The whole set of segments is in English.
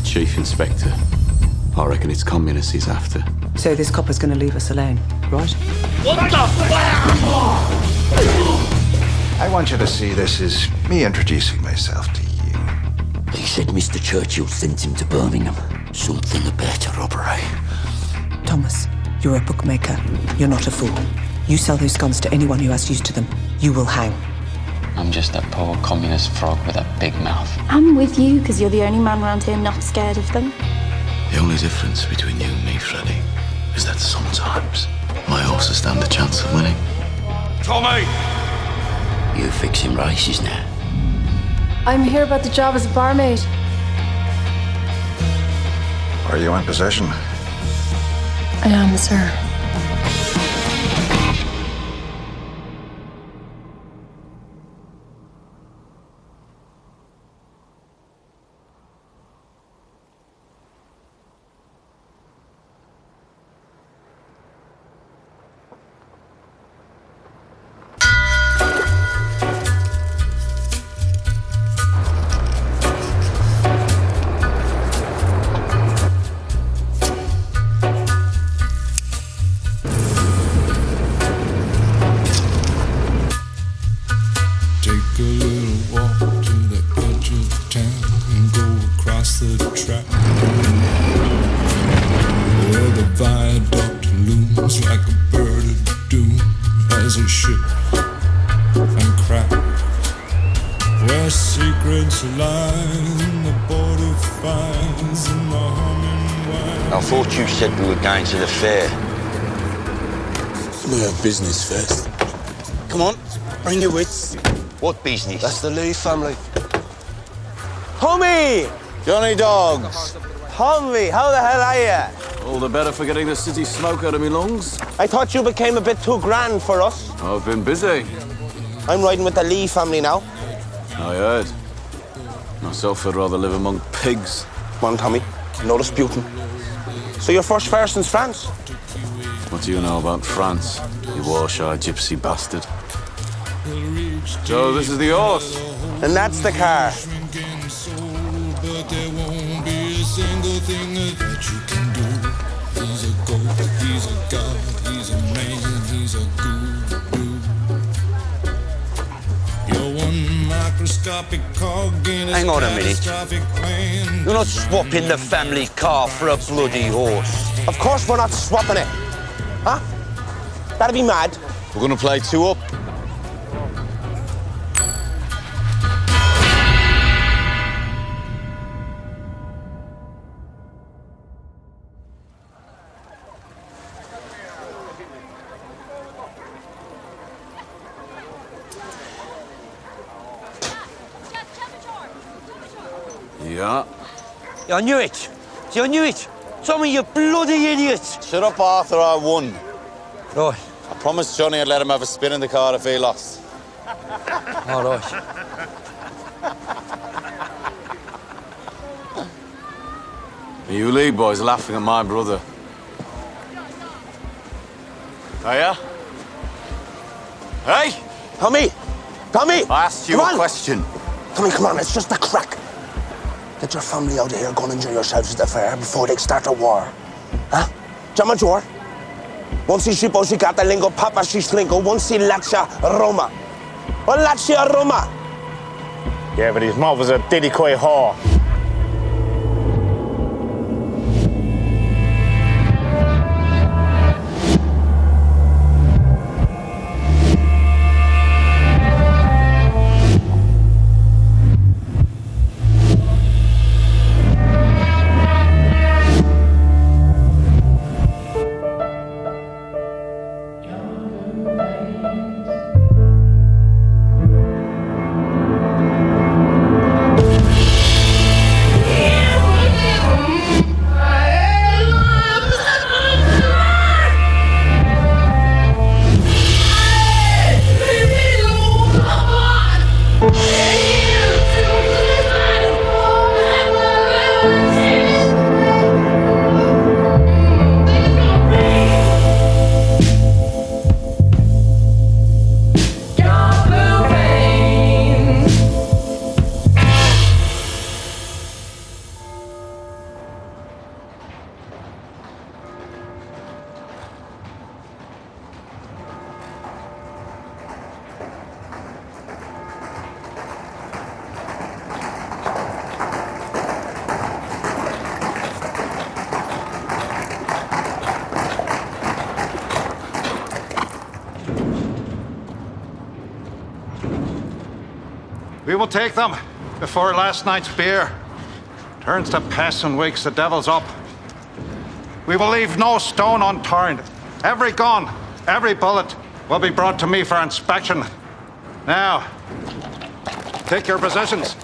Chief Inspector. I reckon it's communists he's after. So this copper's gonna leave us alone, right? What the I want you to see this as me introducing myself to you. He said Mr. Churchill sent him to Birmingham. Something about a robbery. Thomas, you're a bookmaker. You're not a fool. You sell those guns to anyone who has use to them. You will hang. I'm just a poor communist frog with a big mouth. I'm with you because you're the only man around here not scared of them. The only difference between you and me, Freddy, is that sometimes my horses stand a chance of winning. Tommy! You fixing races now? I'm here about the job as a barmaid. Are you in possession? I am, sir. Take a little walk to the edge of town and go across the track where the viaduct looms like a bird of doom as it shifts and cracks, where secrets lie in the border fires and the humming wire. I thought you said we were going to the fair. We have business first. Come on, bring your wits. What business? That's the Lee family. Tommy! Johnny Dogs. Tommy, how the hell are you? All the better for getting the city smoke out of me lungs. I thought you became a bit too grand for us. I've been busy. I'm riding with the Lee family now. I heard. Myself, I'd rather live among pigs. Come on, Tommy. No disputing. So your first fare since France? What do you know about France, you Warsaw gypsy bastard? So this is the horse. And that's the car. But there won't be a single thing that you can do. He's a goat, he's a god, he's a man, he's a guru. You're one microscopic cog in his Hang on a minute. catastrophic plan. You're not swapping the family car for a bloody horse. Of course we're not swapping it. Huh? That'd be mad. We're gonna play two up. Yeah. I knew it. See, I knew it. Tommy, you bloody idiot. Shut up, Arthur, I won. Right. I promised Johnny I'd let him have a spin in the car if he lost. All right. You Lee boys laughing at my brother. Are ya? Hey! Tommy! Tommy! I asked you Come a on. question. Tommy, come on, it's just a crack. Get your family out of here, go and enjoy yourselves at the fair before they start a war. Huh? Già maggiore? Non si scippocicata lingo papa si slingo, non si lascia Roma. O lascia Roma! Yeah, but his mother's a diddy-quay whore. will take them before last night's beer turns to piss and wakes the devils up. We will leave no stone unturned. Every gun, every bullet will be brought to me for inspection. Now, take your positions.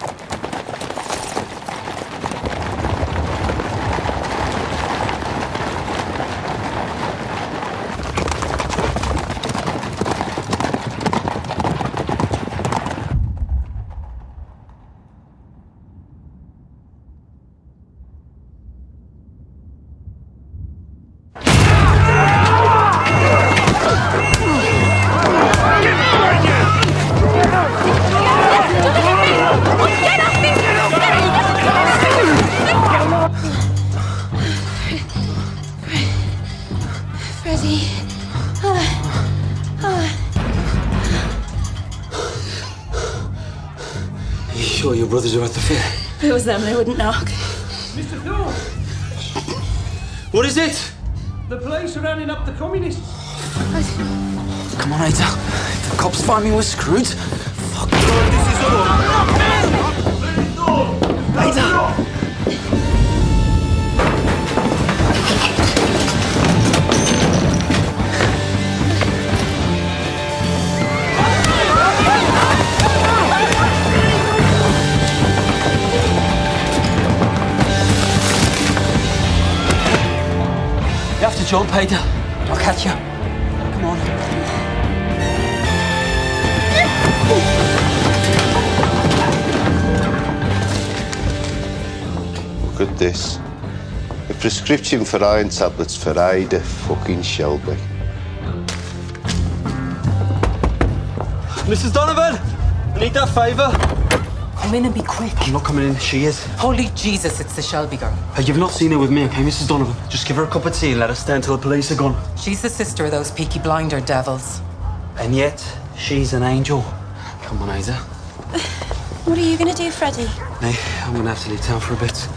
Your brothers are at the fair. If it was them, they wouldn't knock. Mr. Thorne! What is it? The police are rounding up the communists. Come on, Ada. If the cops find me, we're screwed. Fuck. This is all. Ada! You have to jump, Peter. I'll catch you. Come on. Look at this. A prescription for iron tablets for Ida fucking Shelby. Mrs. Donovan! I need that favour. Come in and be quick. I'm not coming in. She is. Holy Jesus, it's the Shelby girl. You've not seen her with me, okay, Mrs. Donovan? Just give her a cup of tea and let her stay until the police are gone. She's the sister of those Peaky blinder devils. And yet, she's an angel. Come on, Ada. What are you going to do, Freddie? Hey, I'm going to have to leave town for a bit.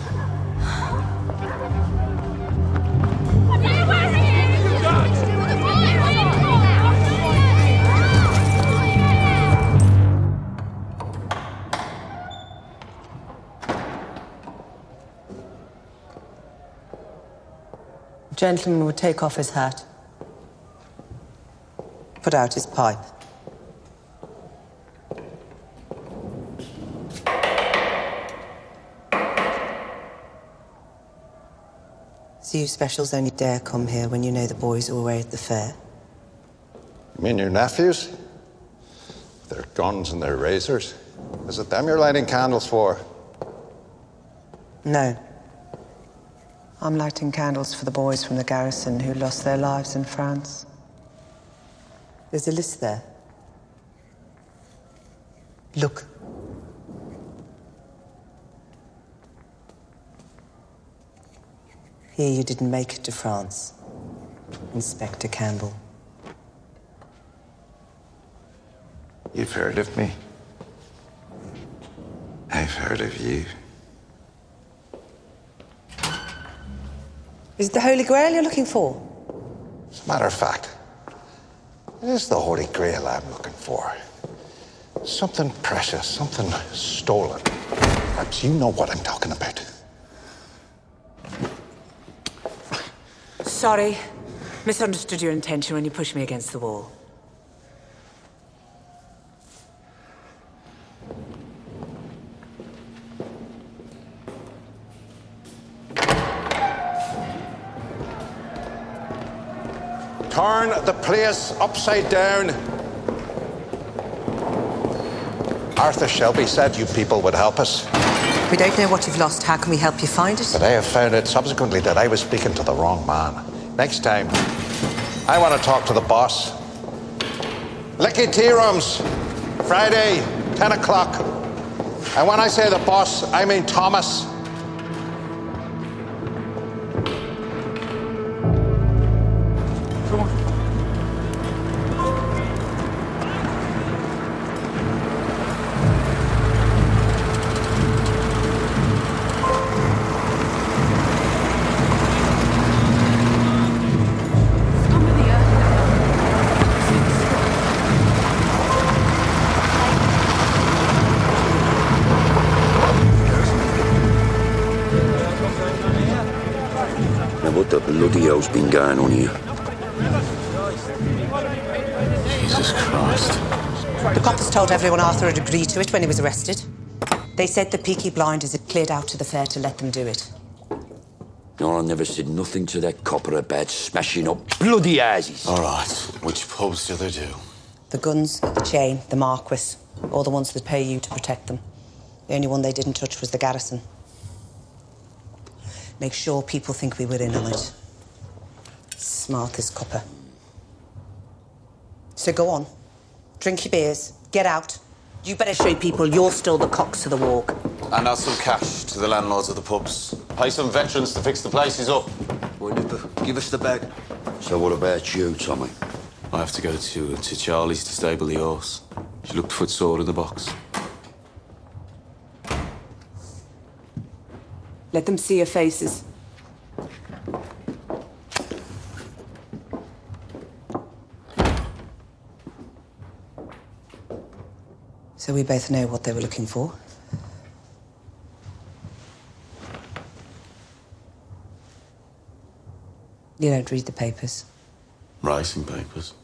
Gentleman would take off his hat, put out his pipe. So you specials only dare come here when you know the boys are away at the fair? You mean your nephews? Their guns and their razors? Is it them you're lighting candles for? No. I'm lighting candles for the boys from the garrison who lost their lives in France. There's a list there. Look. Here you didn't make it to France, Inspector Campbell. You've heard of me. I've heard of you. Is it the Holy Grail you're looking for? As a matter of fact, it is the Holy Grail I'm looking for. Something precious, something stolen. Perhaps you know what I'm talking about. Sorry. Misunderstood your intention when you pushed me against the wall. Turn the place upside down. Arthur Shelby said you people would help us. We don't know what you've lost. How can we help you find it? But I have found out subsequently that I was speaking to the wrong man. Next time, I want to talk to the boss. Licky Tea Rooms, Friday, 10 o'clock. And when I say the boss, I mean Thomas. What the bloody hell's been going on here? Jesus Christ. The coppers told everyone Arthur had agreed to it when he was arrested. They said the Peaky blinders had cleared out to the fair to let them do it. No, I never said nothing to that copper about smashing up bloody houses. All right. Which pubs do they do? The Guns, the Chain, the Marquis, all the ones that pay you to protect them. The only one they didn't touch was the Garrison. Make sure people think we were in on it. Smart as copper. So go on. Drink your beers. Get out. You better show people you're still the cocks of the walk. And add some cash to the landlords of the pubs. Pay some veterans to fix the places up. Well, Nipper, give us the bag. So what about you, Tommy? I have to go to Charlie's to stable the horse. She looked footsore in the box. Let them see your faces. So we both know what they were looking for. You don't read the papers. Racing papers.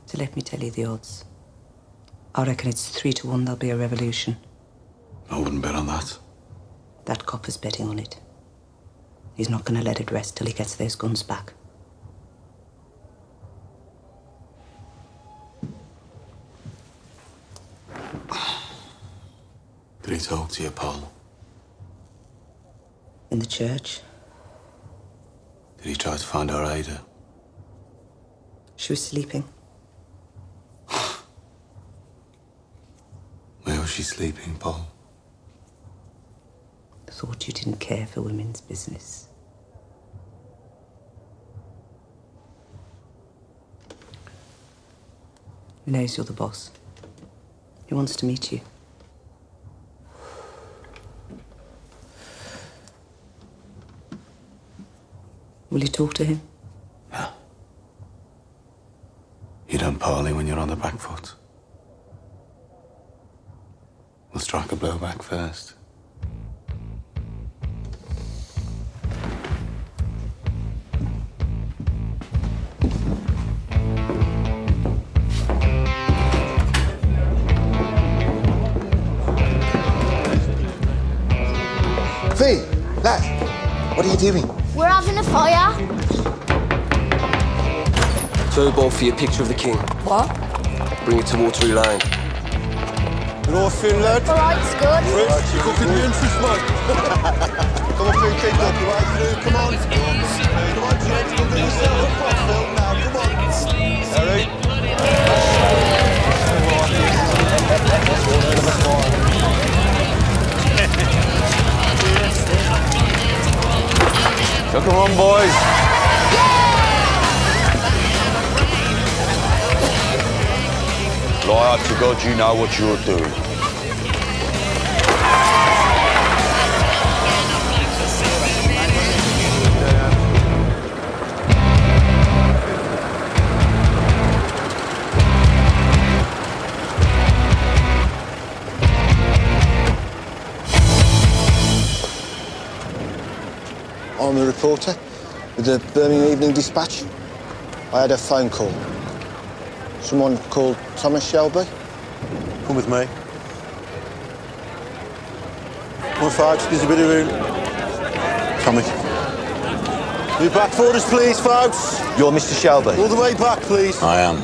So let me tell you the odds. I reckon it's 3 to 1 there'll be a revolution. I wouldn't bet on that. That copper's betting on it. He's not going to let it rest till he gets those guns back. Did he talk to you, Paul? In the church. Did he try to find our Ada? She was sleeping. Where was she sleeping, Paul? Thought you didn't care for women's business. He knows you're the boss. He wants to meet you. Will you talk to him? Yeah. You don't parley when you're on the back foot. We'll strike a blow back first. Fee, lad, what are you doing? We're having a fire. So Bob for your picture of the king. What? Bring it to Waterloo Lane. You all feeling, lad? All right, it's good. Right, you're cooking me in fish, mate. Come on, Fee, keep looking, right through, come on. Come on, James, come do yourself. Phil, now, come on. Harry. Come on, boys. Lie up to God, you know what you're doing. I'm a reporter with the Birmingham Evening Dispatch. I had a phone call. Someone called Thomas Shelby. Come with me. Come on, folks, there's a bit of room. Tommy. Be back for us, please, folks. You're Mr. Shelby? All the way back, please. I am.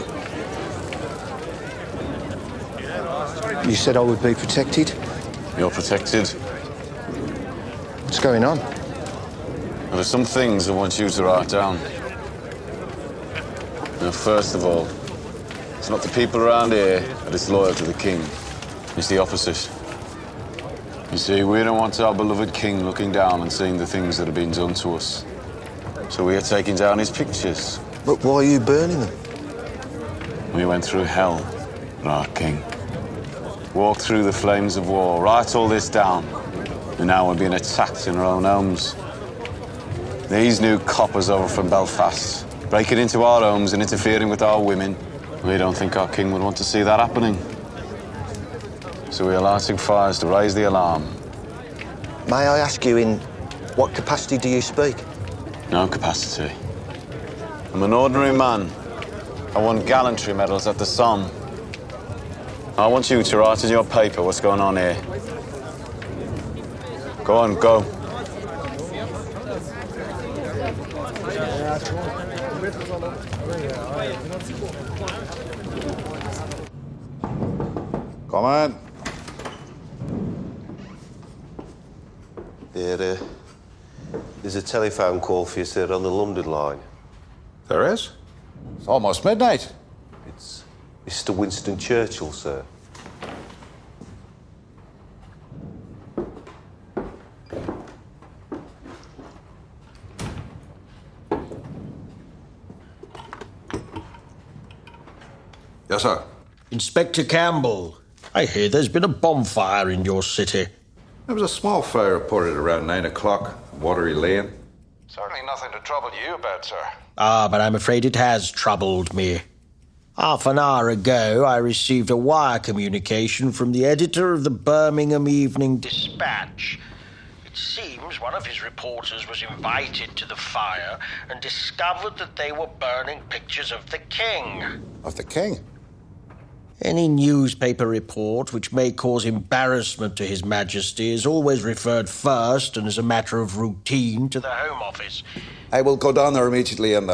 You said I would be protected. You're protected. What's going on? Well, there's some things I want you to write down. Now, first of all, it's not the people around here that is loyal to the king. It's the opposite. You see, we don't want our beloved king looking down and seeing the things that have been done to us. So we are taking down his pictures. But why are you burning them? We went through hell for our king. Walked through the flames of war, write all this down. And now we're being attacked in our own homes. These new coppers over from Belfast, breaking into our homes and interfering with our women. We don't think our king would want to see that happening. So we are lighting fires to raise the alarm. May I ask you, in what capacity do you speak? No capacity. I'm an ordinary man. I won gallantry medals at the Somme. I want you to write in your paper what's going on here. Go on, go. Come on. There's a telephone call for you, sir, on the London line. There is? It's almost midnight. It's Mr. Winston Churchill, sir. Yes, sir. Inspector Campbell, I hear there's been a bonfire in your city. There was a small fire reported around 9 o'clock, Watery Lane. Certainly nothing to trouble you about, sir. Ah, but I'm afraid it has troubled me. Half an hour ago, I received a wire communication from the editor of the Birmingham Evening Dispatch. It seems one of his reporters was invited to the fire and discovered that they were burning pictures of the king. Of the king? Any newspaper report which may cause embarrassment to His Majesty is always referred first and as a matter of routine to the Home Office. I will go down there immediately and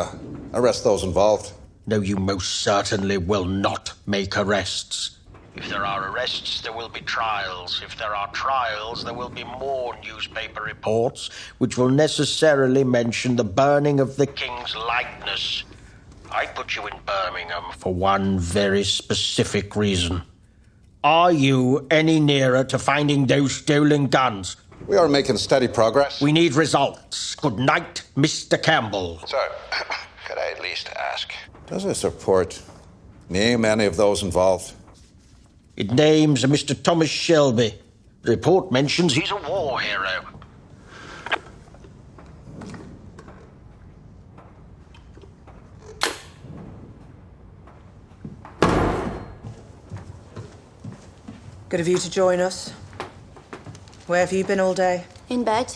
arrest those involved. No, you most certainly will not make arrests. If there are arrests, there will be trials. If there are trials, there will be more newspaper reports, which will necessarily mention the burning of the king's likeness. I put you in Birmingham for one very specific reason. Are you any nearer to finding those stolen guns? We are making steady progress. We need results. Good night, Mr. Campbell. Sir, could I at least ask? Does this report name any of those involved? It names a Mr. Thomas Shelby. The report mentions he's a war hero. Good of you to join us. Where have you been all day? In bed.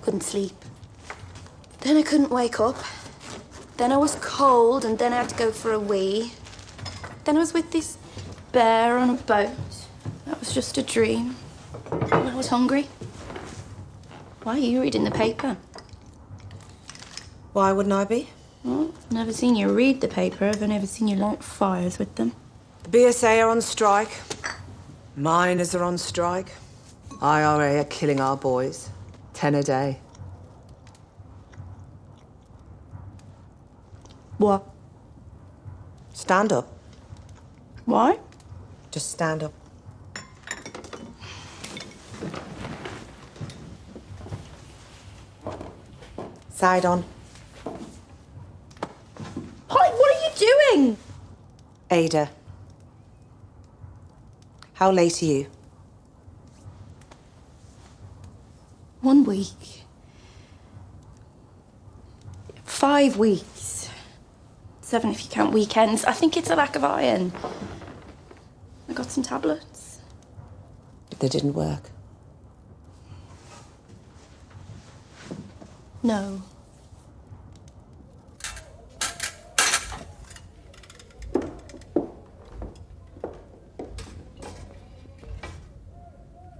Couldn't sleep. Then I couldn't wake up. Then I was cold, and then I had to go for a wee. Then I was with this bear on a boat. That was just a dream. And I was hungry. Why are you reading the paper? Why wouldn't I be? Well, I've never seen you read the paper. I've never seen you light fires with them. The BSA are on strike. Miners are on strike. IRA are killing our boys. 10 a day. What? Stand up. Why? Just stand up. Side on. Hi, what are you doing? Ada. How late are you? 1 week. 5 weeks. 7 if you count weekends. I think it's a lack of iron. I got some tablets. They didn't work. No.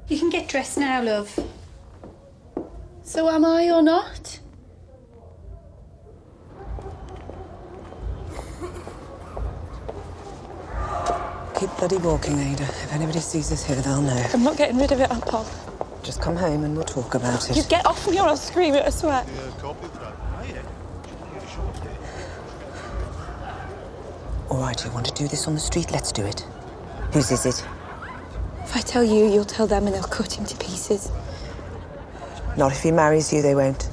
You can get dressed now, love. So am I or not? Keep bloody walking, Ada. If anybody sees us here, they'll know. I'm not getting rid of it, Pop. Just come home and we'll talk about it. You get off me or I'll scream it, I swear. All right, you want to do this on the street? Let's do it. Whose is it? If I tell you, you'll tell them and they'll cut him to pieces. Not if he marries you, they won't.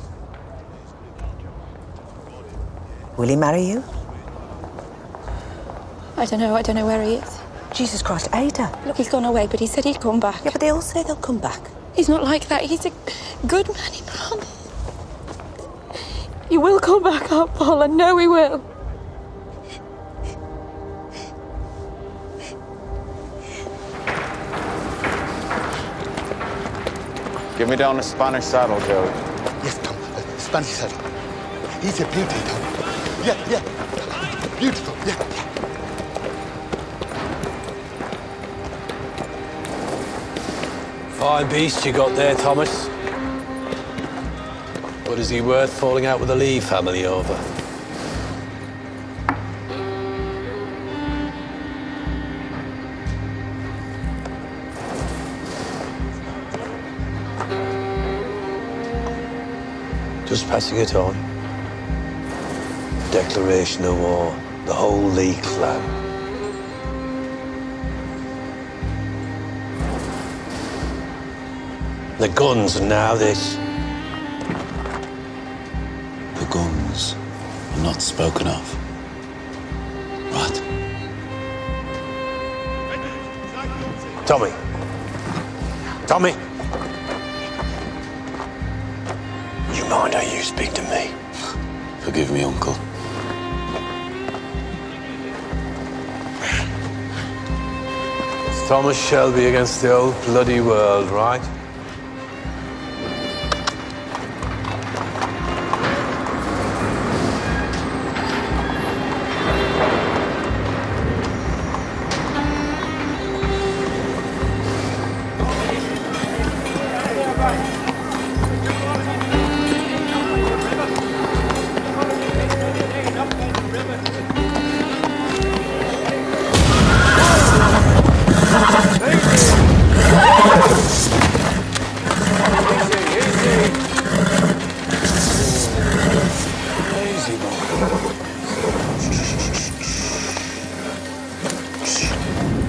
Will he marry you? I don't know where he is. Jesus Christ, Ada. Look, he's gone away, but he said he'd come back. Yeah, but they all say they'll come back. He's not like that. He's a good man, he promised. He will come back up, Paul. I know he will. Give me down a Spanish saddle, Joe. Yes, come. fancy setting. He's a beauty, Tommy. Yeah. Beautiful, yeah. Fine beast you got there, Thomas. What is he worth falling out with the Lee family over? Just passing it on. Declaration of war. The whole Lee clan. The guns, and now this. The guns are not spoken of. Right. Tommy. Tommy. You mind how you speak to me? Forgive me, Uncle. It's Thomas Shelby against the old bloody world, right?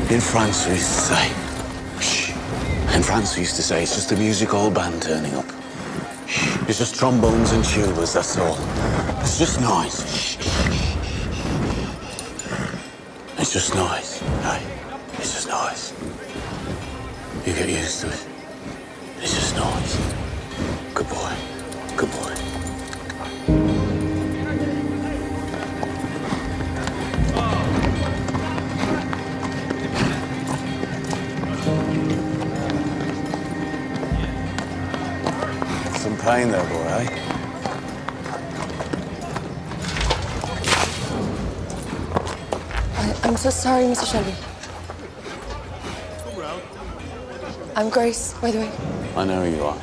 In France, we used to say, shh. In France, we used to say, it's just a music hall band turning up. Shh. It's just trombones and tubas, that's all. It's just noise. Shh. It's just noise, right? It's just noise. You get used to it. It's just noise. Good boy. Good boy. Some pain there, boy, eh? I'm so sorry, Mr. Shelby. I'm Grace, by the way. I know who you are.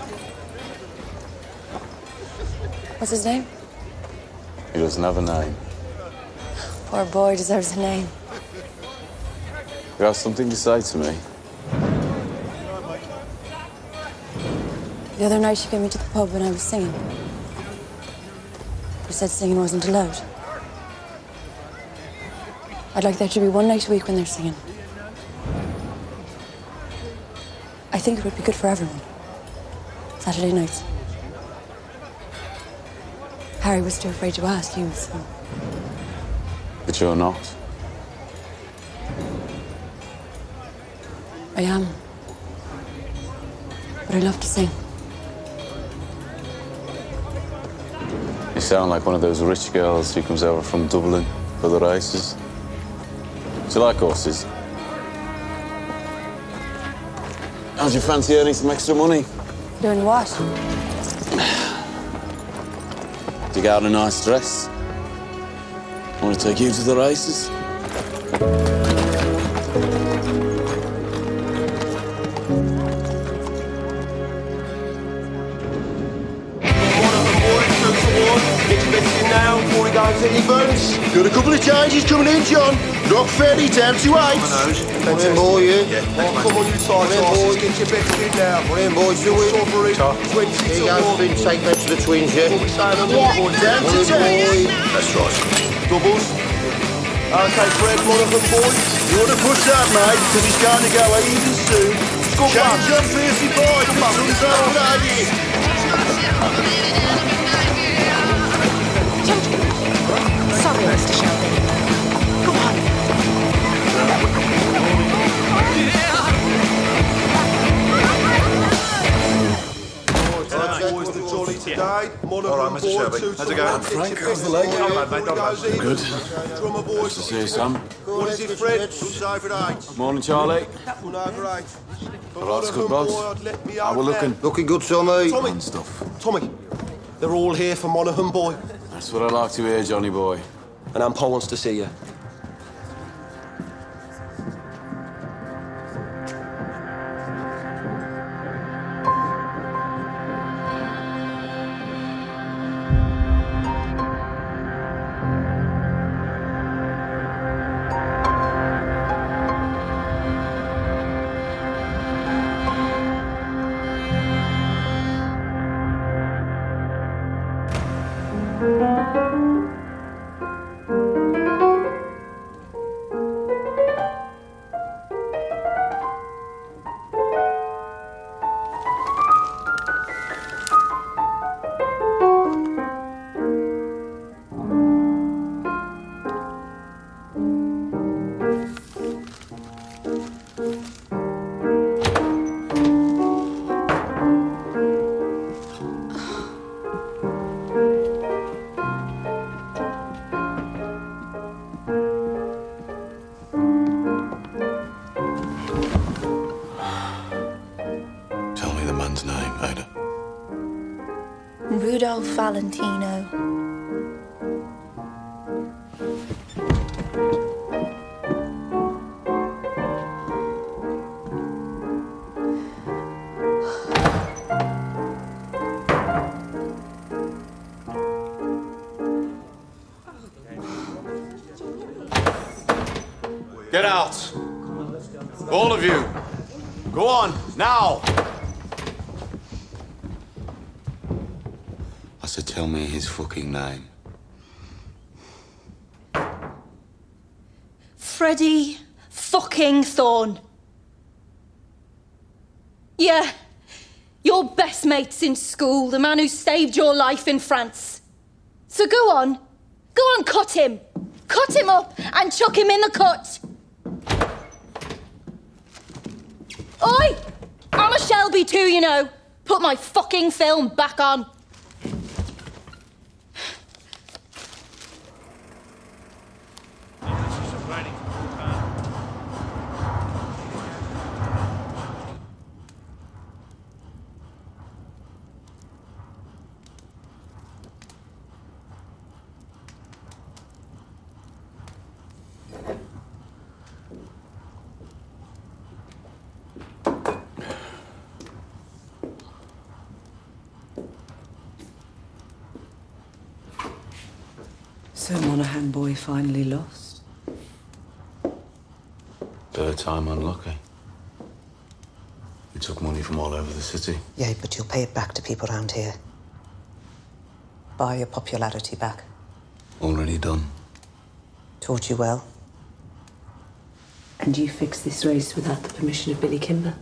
What's his name? He doesn't have a name. Poor boy deserves a name. You have something to say to me? The other night, she came into the pub when I was singing. She said singing wasn't allowed. I'd like there to be one night a week when they're singing. I think it would be good for everyone. Saturday nights. Harry was too afraid to ask you, so... But you're not. I am. But I love to sing. You sound like one of those rich girls who comes over from Dublin for the races. Do you like horses? How'd you fancy earning some extra money? Doing what? Dig out a nice dress. I want to take you to the races. EgyBest now before he goes to any events. Got a couple of changes coming in, John. Rock Ferry down to 8. Come in, boy, yeah. Come on, you tight asses. Get your bets in now. Come in, boys, do it. Here you go, Finn. Take that to the twins, yeah? Down to 10. That's right. Doubles. Okay, Fred, one of them, boys. You want to push that, mate, because he's going to go even soon. Change up, Fiercey boy. Come on, it's all good idea. Sorry, Mr. Shelby. Go on. Boys, the jolly today. All right, Mr. Shelby. How's it going? Frank, how's the leg? Not bad, mate, not bad. Good. Drummer boys. Nice to see you, Sam. What is it, Fred? Comes over 8. Morning, Charlie. One over 8. All right, good, boss. How we looking? Looking good, Tommy. Fun stuff. Tommy, They're all here for Monaghan, boy. That's what I like to hear, Johnny boy. And Aunt Paul wants to see you. Rudolph Valentino. Get out. All of you. Go on, now. I said, tell me his fucking name. Freddie fucking Thorne. Yeah. Your best mate since school, the man who saved your life in France. So go on, cut him. Cut him up and chuck him in the cut. Oi! I'm a Shelby too, you know. Put my fucking film back on. So Monaghan boy finally lost? Third time unlucky. We took money from all over the city. Yeah, but you'll pay it back to people around here. Buy your popularity back. Already done. Taught you well. And you fixed this race without the permission of Billy Kimber?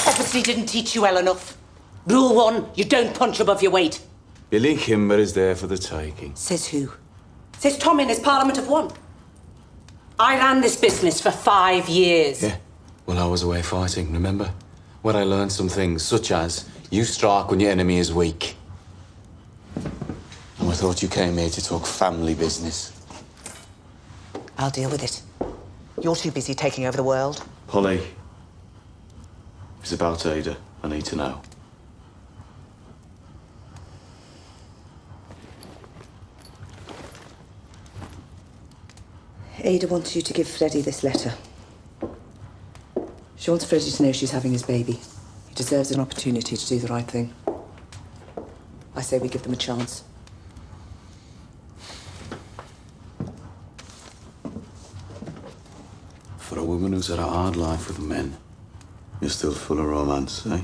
Obviously didn't teach you well enough. Rule 1, you don't punch above your weight. Billy Kimber is there for the taking. Says who? Says Tom in his Parliament of One. I ran this business for 5 years. Yeah, well, I was away fighting, remember? Where I learned some things, such as you strike when your enemy is weak. And I thought you came here to talk family business. I'll deal with it. You're too busy taking over the world. Polly, it's about Ada. I need to know. Ada wants you to give Freddie this letter. She wants Freddie to know she's having his baby. He deserves an opportunity to do the right thing. I say we give them a chance. For a woman who's had a hard life with men, you're still full of romance, eh?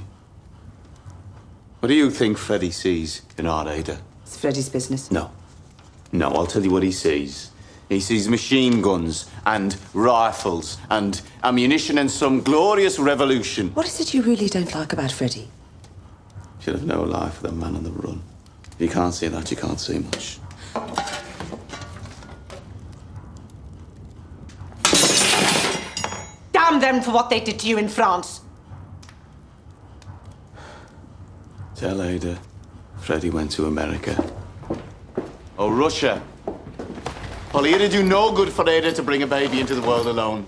What do you think Freddie sees in our Ada? It's Freddie's business. No. No, I'll tell you what he sees. He sees machine guns and rifles and ammunition and some glorious revolution. What is it you really don't like about Freddie? Should have no life for the man on the run. If you can't see that, you can't see much. Damn them for what they did to you in France. Tell Ada Freddie went to America. Oh, Russia. Polly, it'd do no good for Ada to bring a baby into the world alone.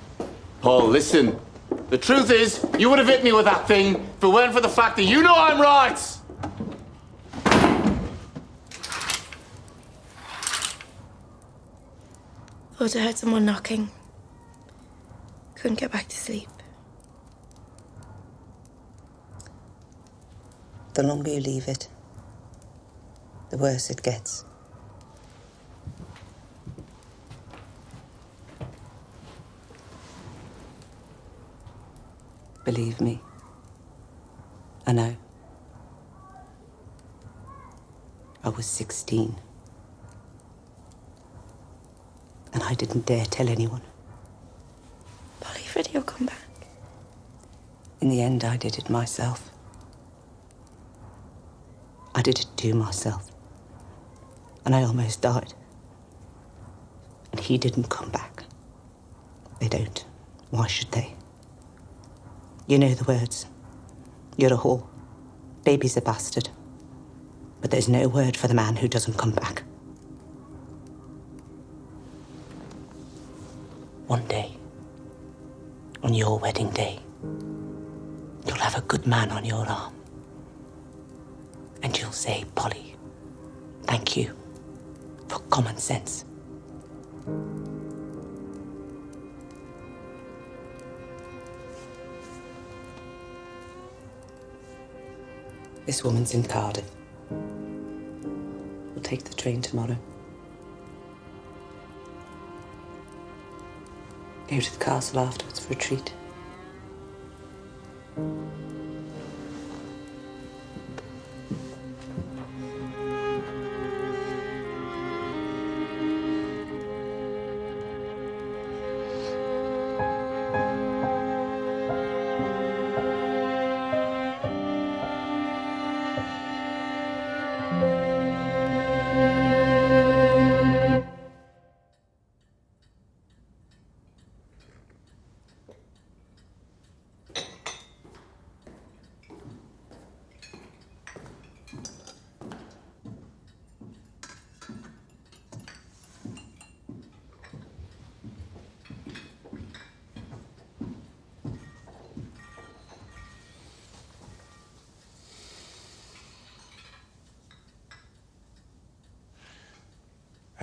Paul, listen. The truth is, you would have hit me with that thing if it weren't for the fact that you know I'm right. Thought I heard someone knocking. Couldn't get back to sleep. The longer you leave it, the worse it gets. Believe me, I know. I was 16. And I didn't dare tell anyone. Polly, Freddie will come back. In the end, I did it myself. I did it to myself. And I almost died. And he didn't come back. They don't. Why should they? You know the words. You're a whore. Baby's a bastard. But there's no word for the man who doesn't come back. One day, on your wedding day, you'll have a good man on your arm. And you'll say, Polly, thank you for common sense. This woman's in Cardiff. We'll take the train tomorrow. Go to the castle afterwards for a treat.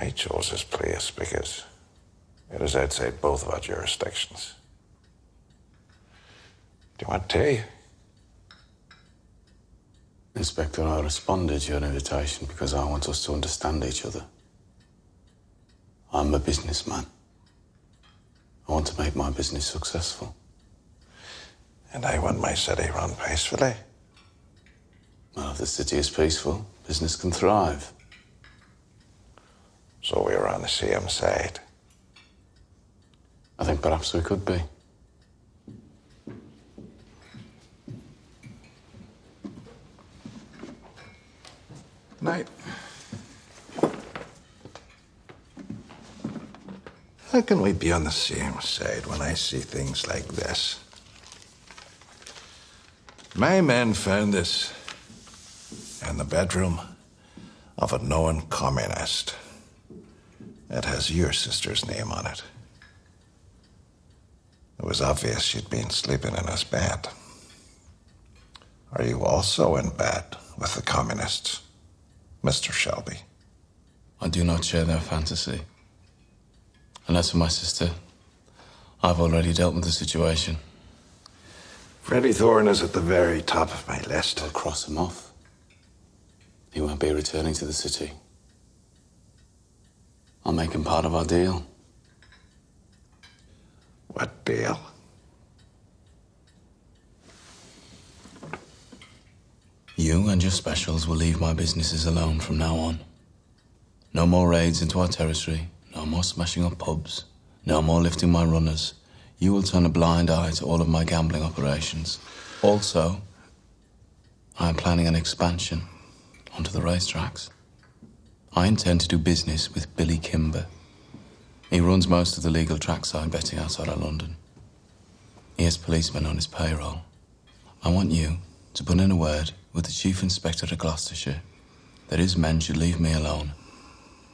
I chose this place because it is outside both of our jurisdictions. Do you want tea? Inspector, I responded to your invitation because I want us to understand each other. I'm a businessman. I want to make my business successful. And I want my city run peacefully. Well, if the city is peaceful, business can thrive. So we are on the same side. I think perhaps we could be. Night. How can we be on the same side when I see things like this? My men found this in the bedroom of a known communist. It has your sister's name on it. It was obvious she'd been sleeping in his bed. Are you also in bed with the communists, Mr. Shelby? I do not share their fantasy. And as for my sister, I've already dealt with the situation. Freddie Thorne is at the very top of my list. I'll cross him off. He won't be returning to the city. I'll make him part of our deal. What deal? You and your specials will leave my businesses alone from now on. No more raids into our territory, no more smashing up pubs, no more lifting my runners. You will turn a blind eye to all of my gambling operations. Also, I am planning an expansion onto the racetracks. I intend to do business with Billy Kimber. He runs most of the legal trackside betting outside of London. He has policemen on his payroll. I want you to put in a word with the Chief Inspector of Gloucestershire that his men should leave me alone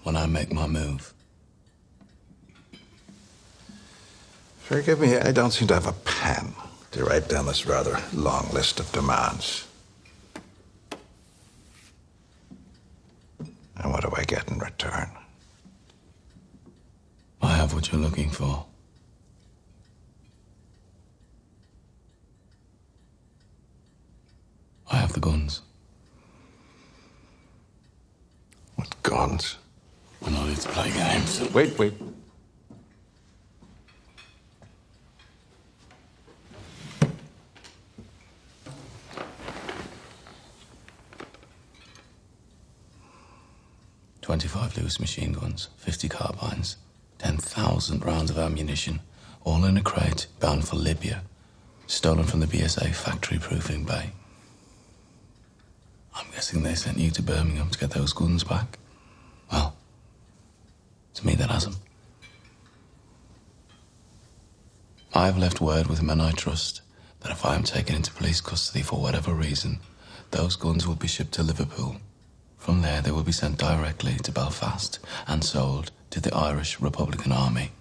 when I make my move. Forgive me, I don't seem to have a pen to write down this rather long list of demands. And what do I get in return? I have what looking for? I have the guns. What guns? We're not here to play games. Wait. $25 Lewis machine guns, 50 carbines, 10,000 rounds of ammunition, all in a crate bound for Libya, stolen from the BSA factory-proofing bay. I'm guessing they sent you to Birmingham to get those guns back? Well, it's me that has them. I've left word with men I trust that if I am taken into police custody for whatever reason, those guns will be shipped to Liverpool. From there, they will be sent directly to Belfast and sold to the Irish Republican Army.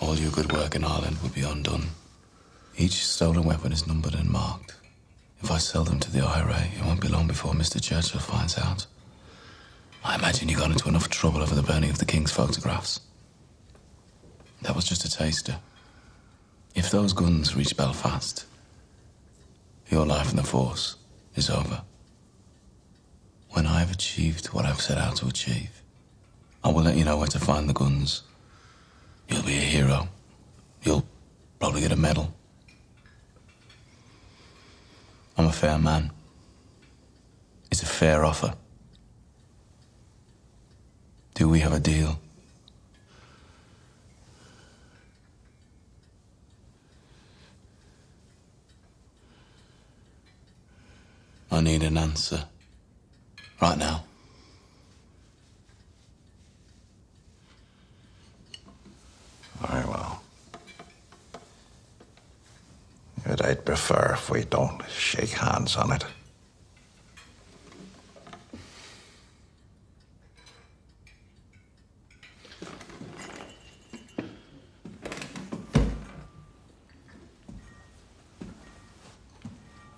All your good work in Ireland will be undone. Each stolen weapon is numbered and marked. If I sell them to the IRA, it won't be long before Mr. Churchill finds out. I imagine you got into enough trouble over the burning of the King's photographs. That was just a taster. If those guns reach Belfast, your life in the force is over. When I've achieved what I've set out to achieve, I will let you know where to find the guns. You'll be a hero. You'll probably get a medal. I'm a fair man. It's a fair offer. Do we have a deal? I need an answer. Right now. Very well. But I'd prefer if we don't shake hands on it.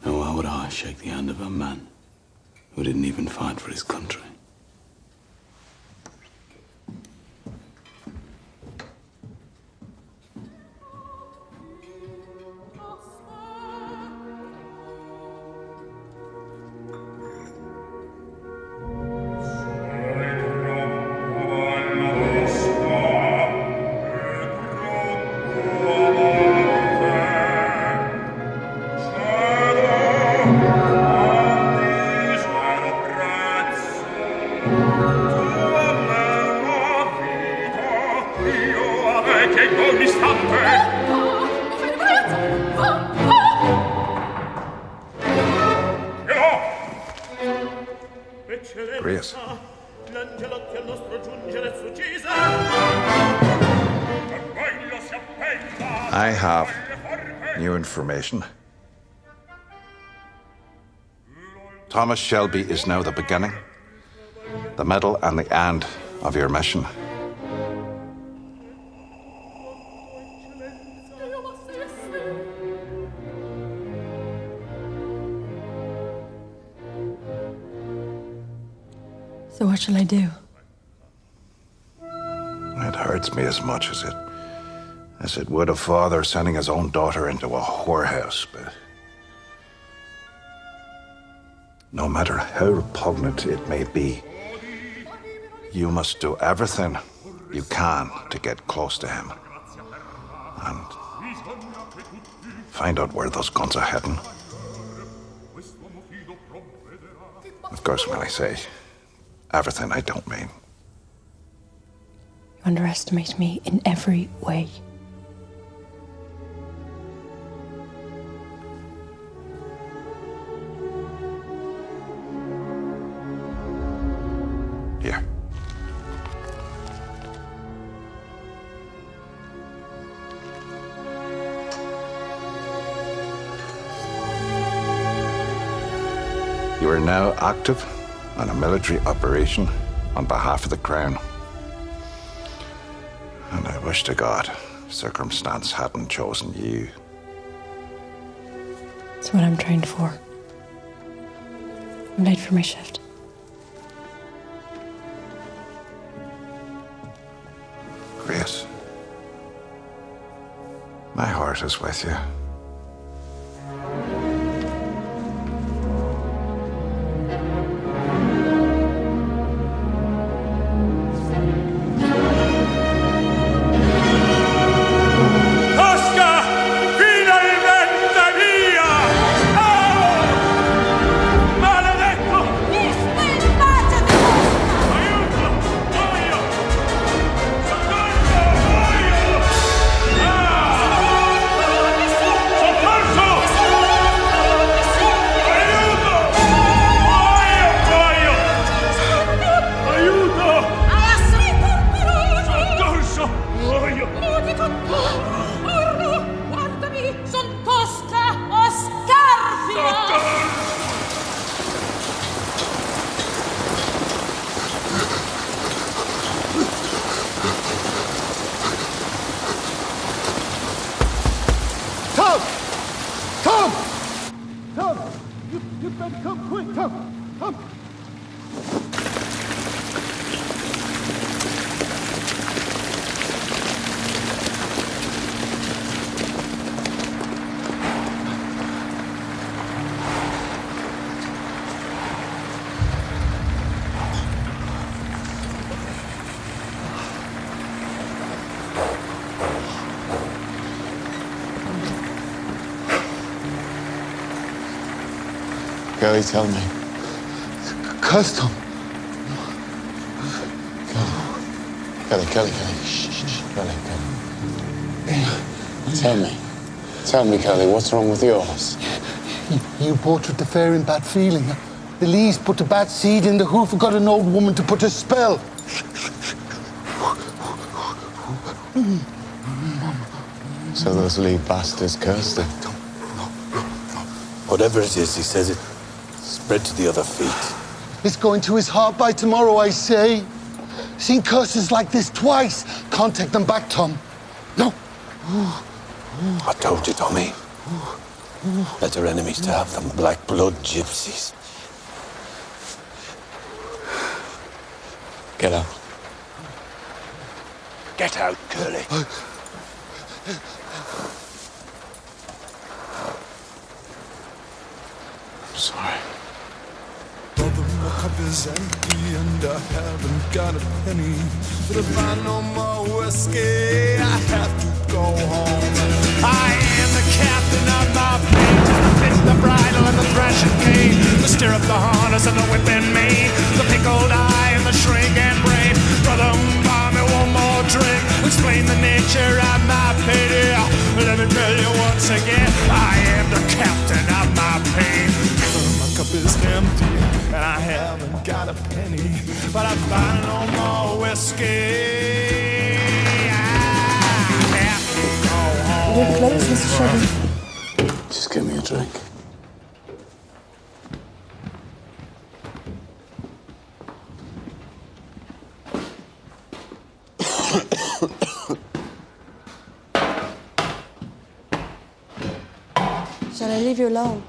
And why would I shake the hand of a man who didn't even fight for his country? Grace. I have new information. Thomas Shelby is now the beginning, the middle, and the end of your mission. So what shall I do? It hurts me as much as it would a father sending his own daughter into a whorehouse, but no matter how repugnant it may be, you must do everything you can to get close to him and find out where those guns are heading. Of course, when I say everything, I don't mean. You underestimate me in every way. Here. You are now active on a military operation on behalf of the Crown. And I wish to God circumstance hadn't chosen you. It's what I'm trained for. I'm late for my shift. Grace. heart is with you. Kelly, tell me. Custom. Kelly. Shh. Kelly. Tell me, Kelly, what's wrong with yours? You bought with the fair in bad feeling. The Lees put the bad seed in the hoof and got an old woman to put a spell. So those Lee bastards cursed him. Whatever it is, he says it spread to the other feet. It's going to his heart by tomorrow, I say. Seen curses like this twice. Can't take them back, Tom. No. I told you, Tommy. Better enemies to have than black blood gypsies. Get out. Get out, Curly. I'm sorry. Brother, my cup is empty and I haven't got a penny. But if I no more whiskey, I have to go home. I am the captain of my fate, the bit, the bridle, and the thrashing cane, the stirrup, the harness, and the whip in me, the pickled eye and the shrink and brain. Brother, buy me one more drink, explain the nature of my pity. Let me tell you once again, I am the captain of my pain. My cup is empty and I haven't got a penny, but I find no more whiskey. I have to go home. You're close, Mr. Shelby. Just give me a drink. Shall I leave you alone?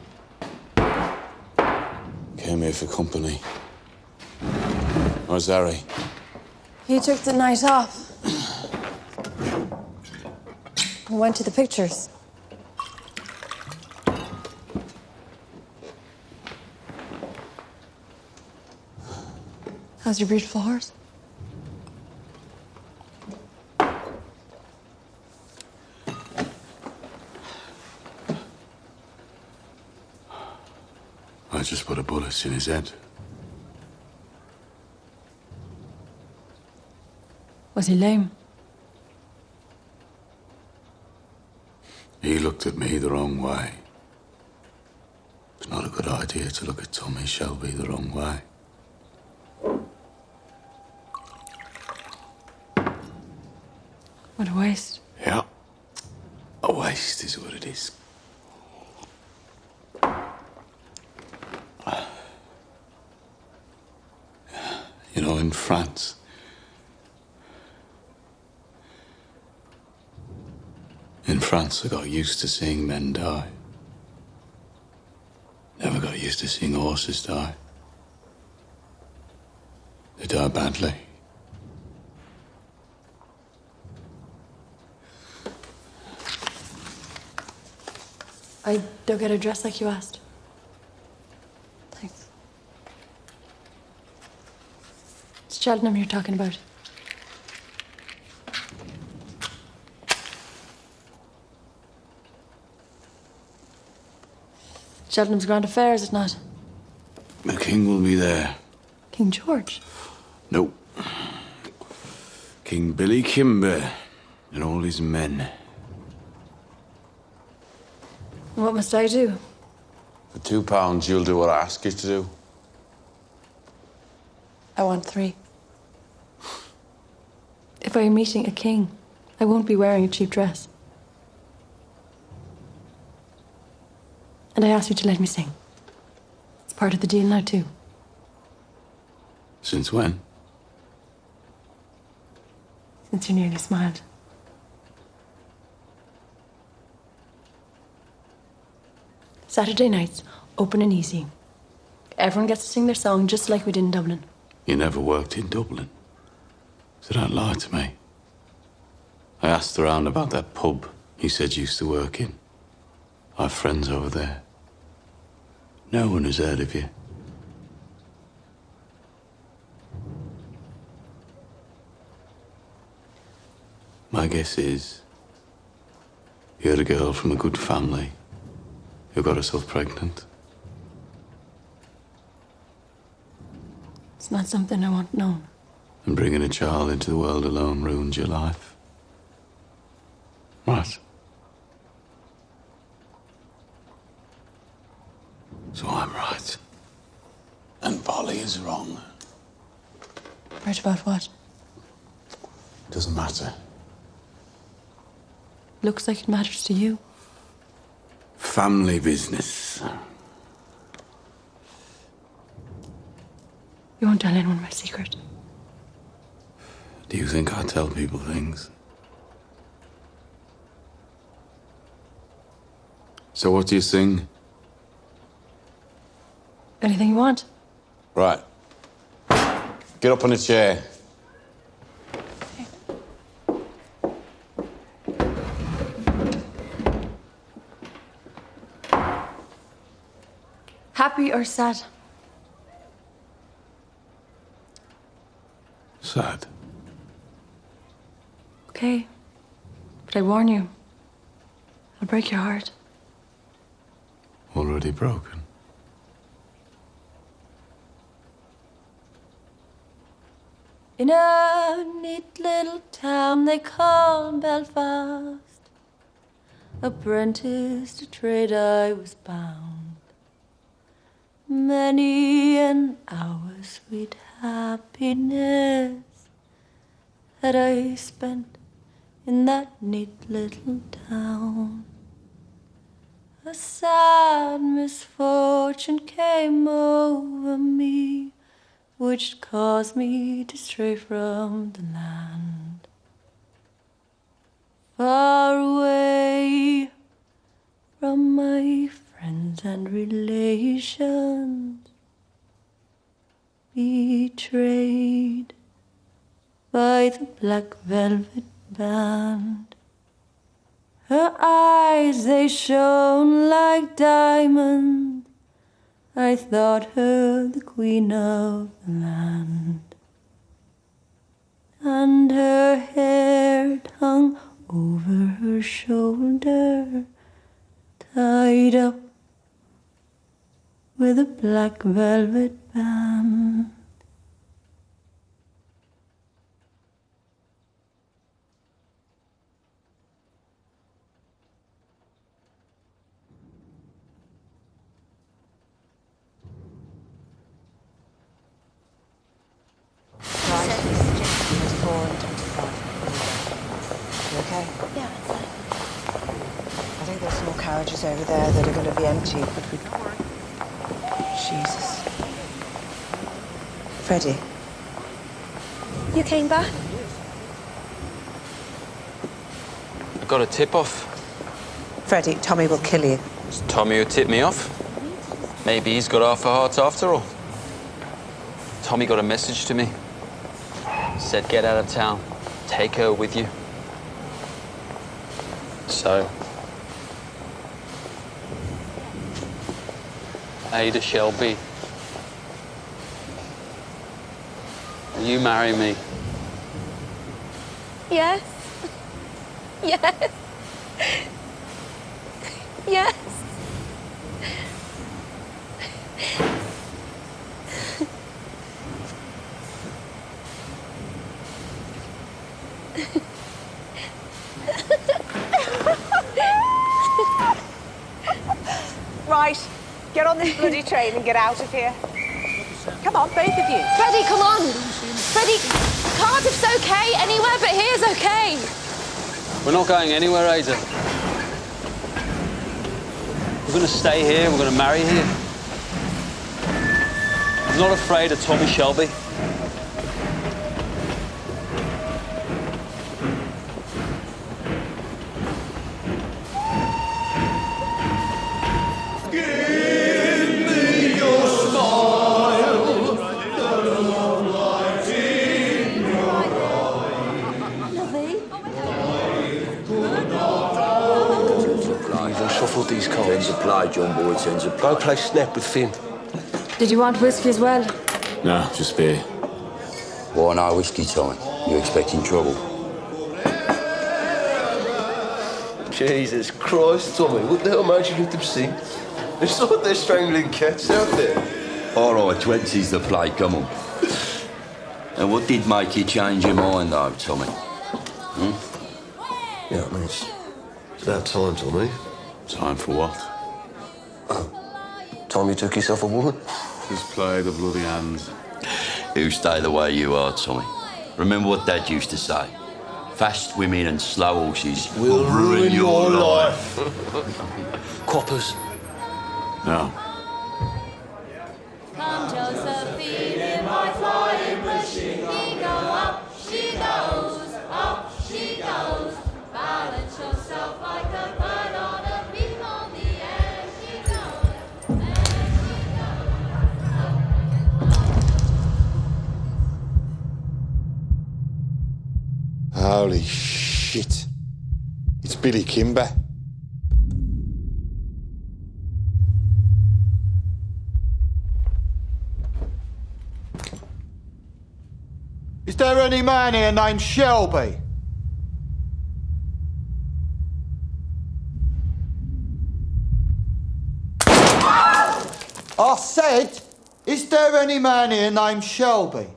Came here for company. Where's Harry? He took the night off. He went to the pictures. How's your beautiful horse? I just put a bullet in his head. Was he lame? He looked at me the wrong way. It's not a good idea to look at Tommy Shelby the wrong way. What a waste. Yeah. A waste is what it is. You know, in France, I got used to seeing men die. Never got used to seeing horses die. They die badly. I don't get her dressed like you asked. Thanks. It's Cheltenham you're talking about. Cheltenham's grand affair, is it not? The king will be there. King George. No. King Billy Kimber and all his men. What must I do? For £2, you'll do what I ask you to do. I want 3. If I am meeting a king, I won't be wearing a cheap dress. And I asked you to let me sing. It's part of the deal now, too. Since when? Since you nearly smiled. Saturday nights, open and easy. Everyone gets to sing their song just like we did in Dublin. You never worked in Dublin. So don't lie to me. I asked around about that pub he said you used to work in. I have friends over there. No one has heard of you. My guess is you're a girl from a good family who got herself pregnant. It's not something I want known. And bringing a child into the world alone ruined your life. Right. So I'm right. And Polly is wrong. Right about what? Doesn't matter. Looks like it matters to you. Family business. You won't tell anyone my secret. Do you think I tell people things? So what do you sing? Anything you want. Right. Get up on a chair. Happy or sad? Sad. Okay. But I warn you, I'll break your heart. Already broken. In a neat little town they call Belfast, apprentice to trade I was bound. Many an hour sweet happiness that I spent in that neat little town. A sad misfortune came over me, which caused me to stray from the land. Far away from my friends and relations, betrayed by the black velvet band. Her eyes, they shone like diamonds. I thought her the queen of the land. And her hair hung over her shoulder, tied up with a black velvet band. Okay? Yeah, it's fine. I think there's more carriages over there that are going to be empty, but we... Jesus. Freddie. You came back? I got a tip-off. Freddie, Tommy will kill you. It's Tommy who tipped me off. Maybe he's got half a heart after all. Tommy got a message to me. Said get out of town. Take her with you. So, Ada Shelby. Will you marry me? Yes. Yes. Yes. Right, get on this bloody train and get out of here. Come on, both of you. Freddie, come on. Freddie, Cardiff's okay. Anywhere but here's okay. We're not going anywhere, Ada. We're going to stay here. We're going to marry here. I'm not afraid of Tommy Shelby. Shuffle these cards. Tens a play, John boy, tens a play. Go play snap with Finn. Did you want whiskey as well? No, just beer. Why no whiskey, Tommy? You expecting trouble? Jesus Christ, Tommy, what the hell made you let them sing? It's like they're strangling cats out there. All right, 20's the play, come on. And what did make you change your mind, though, Tommy? Yeah, I mean, it's about time, Tommy. Time for what? Time you took yourself a woman? Just play the bloody hands. You stay the way you are, Tommy. Remember what Dad used to say? Fast women and slow horses will ruin your life. Coppers. No. Come, Josephine, in my flying machine. We go up, she goes, up she goes. Balance yourself like a bird on a beam on the air. She goes, there she goes. Holy shit. It's Billy Kimber. Is there any man here named Shelby? I said, is there any man here named Shelby?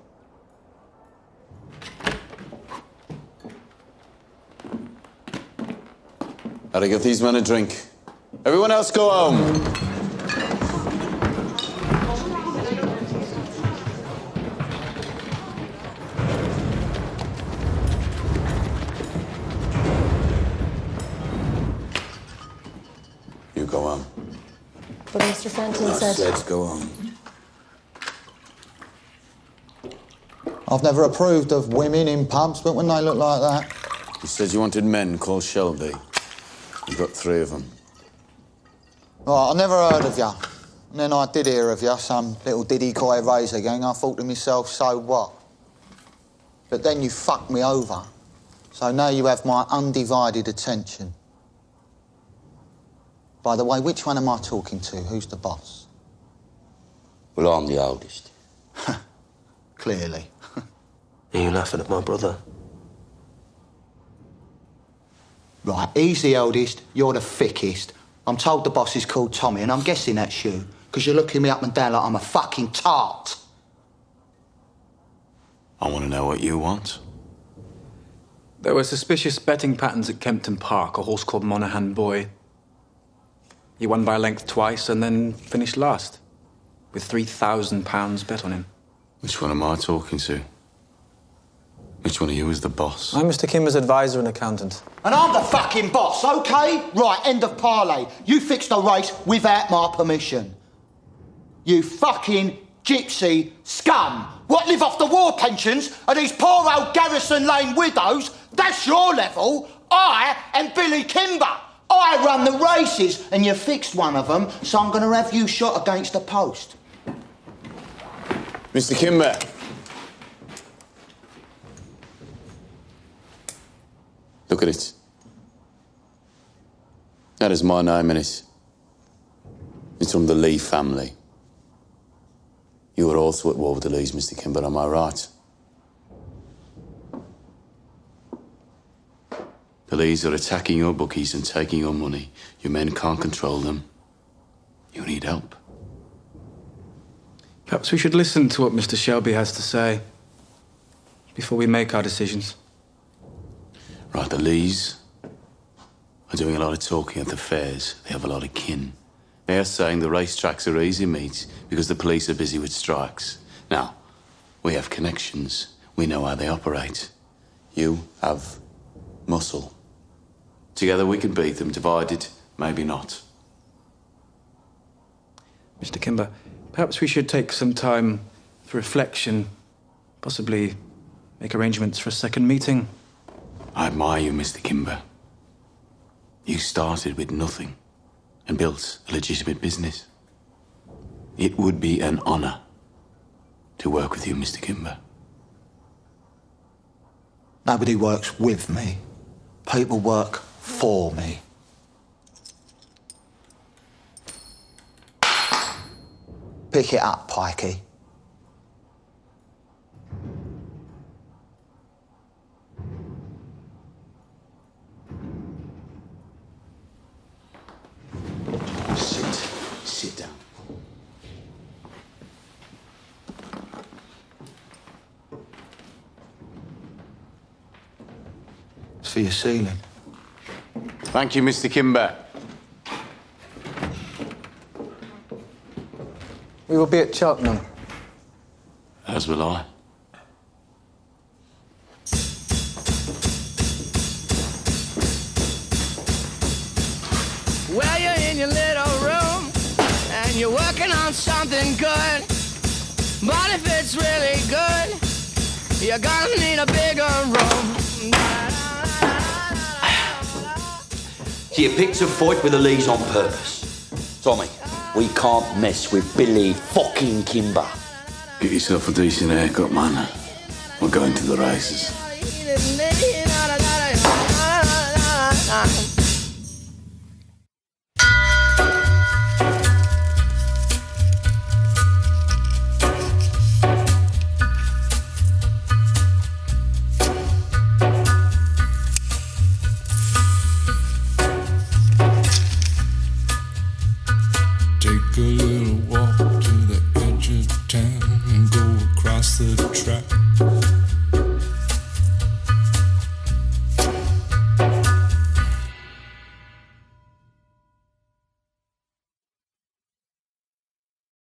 Gotta give these men a drink. Everyone else go home. You go home. But Mr. Fenton said... Let's go home. I've never approved of women in pubs, but when they look like that... You said you wanted men called Shelby. You've got 3 of them. Right, I never heard of you. And then I did hear of you, some little diddy coy razor gang. I thought to myself, so what? But then you fucked me over. So now you have my undivided attention. By the way, which one am I talking to? Who's the boss? Well, I'm the oldest. Clearly. Are you laughing at my brother? Right, he's the eldest, you're the thickest. I'm told the boss is called Tommy, and I'm guessing that's you, because you're looking me up and down like I'm a fucking tart. I want to know what you want. There were suspicious betting patterns at Kempton Park, a horse called Monaghan Boy. He won by a length twice and then finished last, with £3,000 bet on him. Which one am I talking to? Which one of you is the boss? I'm Mr. Kimber's advisor and accountant. And I'm the fucking boss, OK? Right, end of parley. You fixed the race without my permission. You fucking gypsy scum. What, live off the war pensions of these poor old Garrison Lane widows? That's your level. I am Billy Kimber. I run the races, and you fixed one of them, so I'm going to have you shot against a post. Mr. Kimber. Look at it. That is my name in it. It's from the Lee family. You were also at war with the Lees, Mr. Kimber, am I right? The Lees are attacking your bookies and taking your money. Your men can't control them. You need help. Perhaps we should listen to what Mr. Shelby has to say before we make our decisions. Right, the Lees are doing a lot of talking at the fairs. They have a lot of kin. They're saying the racetracks are easy meat because the police are busy with strikes. Now, we have connections. We know how they operate. You have muscle. Together we can beat them. Divided, maybe not. Mr. Kimber, perhaps we should take some time for reflection, possibly make arrangements for a second meeting. I admire you, Mr. Kimber. You started with nothing and built a legitimate business. It would be an honor to work with you, Mr. Kimber. Nobody works with me. People work for me. Pick it up, Pikey. Sit down. It's for your ceiling. Thank you, Mr. Kimber. We will be at Cheltenham. As will I. Well, you're in your little room and you're working on something good. But if it's really good, you're gonna need a bigger room. So you picked a fight with the Lees on purpose. Tommy, we can't mess with Billy fucking Kimber. Get yourself a decent haircut, man. We're going to the races. Take a little walk to the edge of town and go across the track.